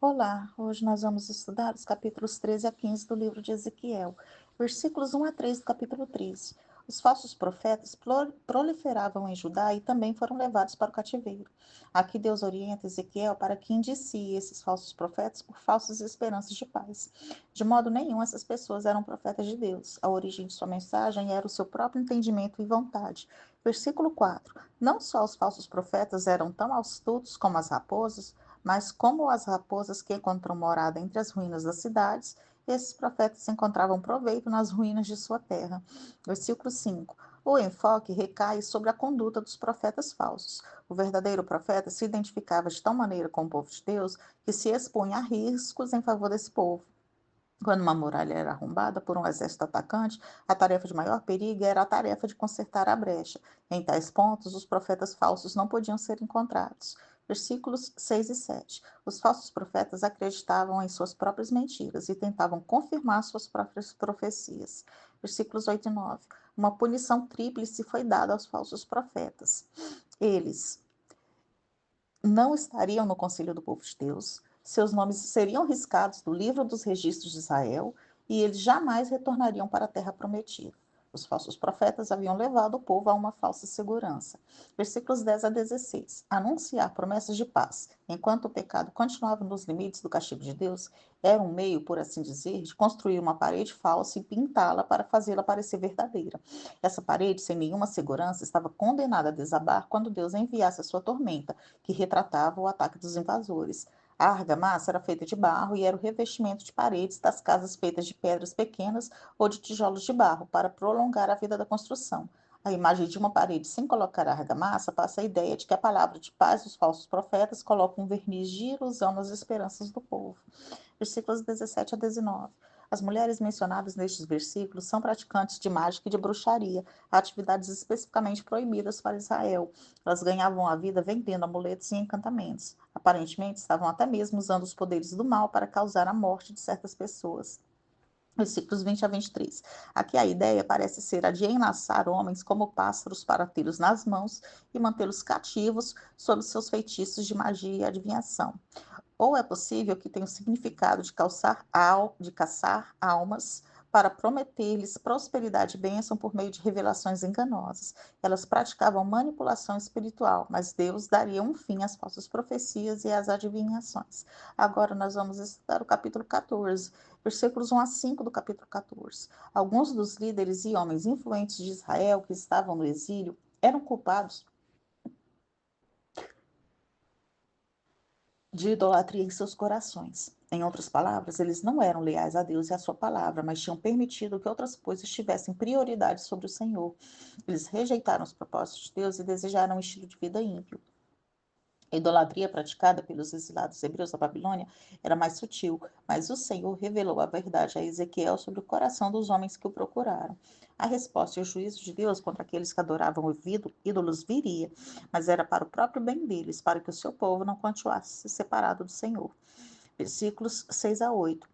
Olá, hoje nós vamos estudar os capítulos 13 a 15 do livro de Ezequiel, versículos 1 a 3 do capítulo 13. Os falsos profetas proliferavam em Judá e também foram levados para o cativeiro. Aqui Deus orienta Ezequiel para que indicie esses falsos profetas por falsas esperanças de paz. De modo nenhum, essas pessoas eram profetas de Deus. A origem de sua mensagem era o seu próprio entendimento e vontade. Versículo 4. Não só os falsos profetas eram tão astutos como as raposas, mas como as raposas que encontram morada entre as ruínas das cidades, esses profetas encontravam proveito nas ruínas de sua terra. Versículo 5. O enfoque recai sobre a conduta dos profetas falsos. O verdadeiro profeta se identificava de tal maneira com o povo de Deus que se expunha a riscos em favor desse povo. Quando uma muralha era arrombada por um exército atacante, a tarefa de maior perigo era a tarefa de consertar a brecha. Em tais pontos, os profetas falsos não podiam ser encontrados. Versículos 6 e 7. Os falsos profetas acreditavam em suas próprias mentiras e tentavam confirmar suas próprias profecias. Versículos 8 e 9. Uma punição tríplice foi dada aos falsos profetas. Eles não estariam no conselho do povo de Deus, seus nomes seriam riscados do livro dos registros de Israel e eles jamais retornariam para a terra prometida. Os falsos profetas haviam levado o povo a uma falsa segurança. Versículos 10 a 16. Anunciar promessas de paz, enquanto o pecado continuava nos limites do castigo de Deus, era um meio, por assim dizer, de construir uma parede falsa e pintá-la para fazê-la parecer verdadeira. Essa parede, sem nenhuma segurança, estava condenada a desabar quando Deus enviasse a sua tormenta, que retratava o ataque dos invasores. A argamassa era feita de barro e era o revestimento de paredes das casas feitas de pedras pequenas ou de tijolos de barro, para prolongar a vida da construção. A imagem de uma parede sem colocar argamassa passa a ideia de que a palavra de paz dos falsos profetas coloca um verniz de ilusão nas esperanças do povo. Versículos 17 a 19. As mulheres mencionadas nestes versículos são praticantes de mágica e de bruxaria, atividades especificamente proibidas para Israel. Elas ganhavam a vida vendendo amuletos e encantamentos. Aparentemente, estavam até mesmo usando os poderes do mal para causar a morte de certas pessoas. Versículos 20 a 23. Aqui a ideia parece ser a de enlaçar homens como pássaros para tê-los nas mãos e mantê-los cativos sob seus feitiços de magia e adivinhação. Ou é possível que tenha o significado de caçar almas para prometer-lhes prosperidade e bênção por meio de revelações enganosas. Elas praticavam manipulação espiritual, mas Deus daria um fim às falsas profecias e às adivinhações. Agora nós vamos estudar o capítulo 14, versículos 1 a 5 do capítulo 14. Alguns dos líderes e homens influentes de Israel que estavam no exílio eram culpados de idolatria em seus corações. Em outras palavras, eles não eram leais a Deus e à sua palavra, mas tinham permitido que outras coisas tivessem prioridade sobre o Senhor. Eles rejeitaram os propósitos de Deus e desejaram um estilo de vida ímpio. A idolatria praticada pelos exilados hebreus da Babilônia era mais sutil, mas o Senhor revelou a verdade a Ezequiel sobre o coração dos homens que o procuraram. A resposta e o juízo de Deus contra aqueles que adoravam ídolos viria, mas era para o próprio bem deles, para que o seu povo não continuasse separado do Senhor. Versículos 6 a 8.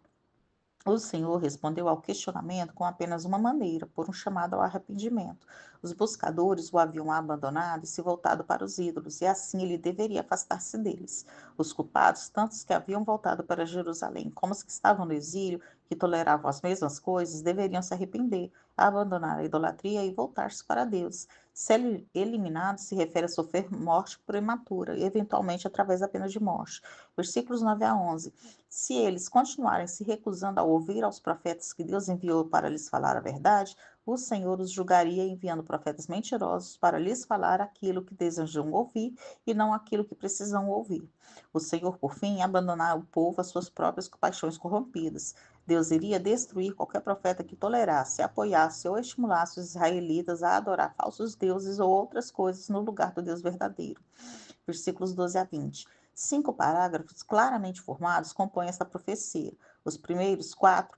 O Senhor respondeu ao questionamento com apenas uma maneira, por um chamado ao arrependimento. Os buscadores o haviam abandonado e se voltado para os ídolos, e assim ele deveria afastar-se deles. Os culpados, tanto os que haviam voltado para Jerusalém como os que estavam no exílio, que toleravam as mesmas coisas, deveriam se arrepender, abandonar a idolatria e voltar-se para Deus. Ser eliminado se refere a sofrer morte prematura, eventualmente através da pena de morte. Versículos 9 a 11. Se eles continuarem se recusando a ouvir aos profetas que Deus enviou para lhes falar a verdade, o Senhor os julgaria enviando profetas mentirosos para lhes falar aquilo que desejam ouvir e não aquilo que precisam ouvir. O Senhor, por fim, abandonar o povo às suas próprias paixões corrompidas. Deus iria destruir qualquer profeta que tolerasse, apoiasse ou estimulasse os israelitas a adorar falsos deuses ou outras coisas no lugar do Deus verdadeiro. Versículos 12 a 20. 5 parágrafos claramente formados compõem essa profecia. Os primeiros quatro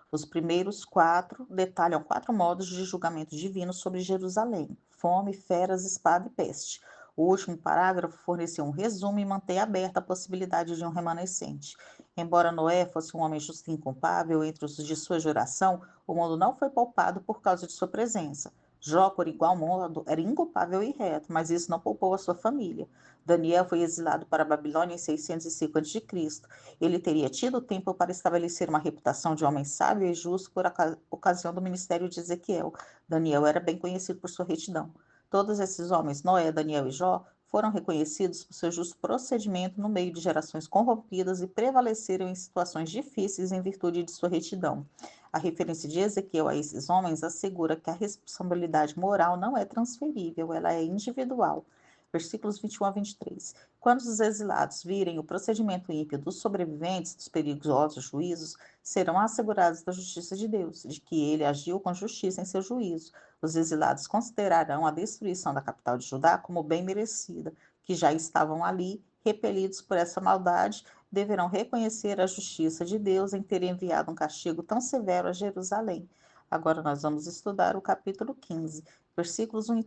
os primeiros quatro detalham 4 modos de julgamento divino sobre Jerusalém: fome, feras, espada e peste. O último parágrafo forneceu um resumo e mantém aberta a possibilidade de um remanescente. Embora Noé fosse um homem justo e inculpável entre os de sua geração, o mundo não foi poupado por causa de sua presença. Jó, por igual modo, era inculpável e reto, mas isso não poupou a sua família. Daniel foi exilado para a Babilônia em 605 a.C. Ele teria tido tempo para estabelecer uma reputação de homem sábio e justo por ocasião do ministério de Ezequiel. Daniel era bem conhecido por sua retidão. Todos esses homens, Noé, Daniel e Jó, foram reconhecidos por seu justo procedimento no meio de gerações corrompidas e prevaleceram em situações difíceis em virtude de sua retidão. A referência de Ezequiel a esses homens assegura que a responsabilidade moral não é transferível, ela é individual. Versículos 21 a 23. Quando os exilados virem o procedimento ímpio dos sobreviventes dos perigosos juízos, serão assegurados da justiça de Deus, de que ele agiu com justiça em seu juízo. Os exilados considerarão a destruição da capital de Judá como bem merecida, que já estavam ali, repelidos por essa maldade, deverão reconhecer a justiça de Deus em ter enviado um castigo tão severo a Jerusalém. Agora nós vamos estudar o capítulo 15, versículos 1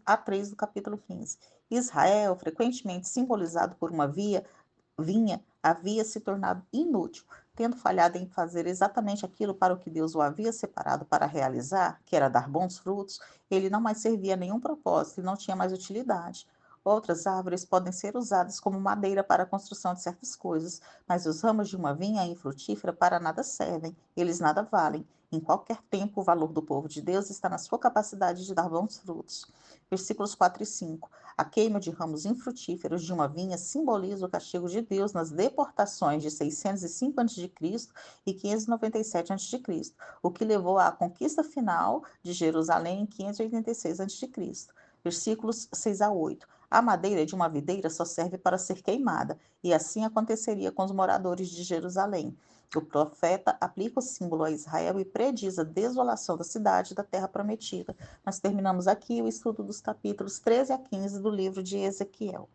a 3 do capítulo 15. Israel, frequentemente simbolizado por uma vinha, havia se tornado inútil, tendo falhado em fazer exatamente aquilo para o que Deus o havia separado para realizar, que era dar bons frutos. Ele não mais servia a nenhum propósito e não tinha mais utilidade. Outras árvores podem ser usadas como madeira para a construção de certas coisas, mas os ramos de uma vinha infrutífera para nada servem, eles nada valem. Em qualquer tempo, o valor do povo de Deus está na sua capacidade de dar bons frutos. Versículos 4 e 5. A queima de ramos infrutíferos de uma vinha simboliza o castigo de Deus nas deportações de 605 a.C. e 597 a.C., o que levou à conquista final de Jerusalém em 586 a.C. Versículos 6 a 8. A madeira de uma videira só serve para ser queimada, e assim aconteceria com os moradores de Jerusalém. O profeta aplica o símbolo a Israel e prediz a desolação da cidade e da terra prometida. Nós terminamos aqui o estudo dos capítulos 13 a 15 do livro de Ezequiel.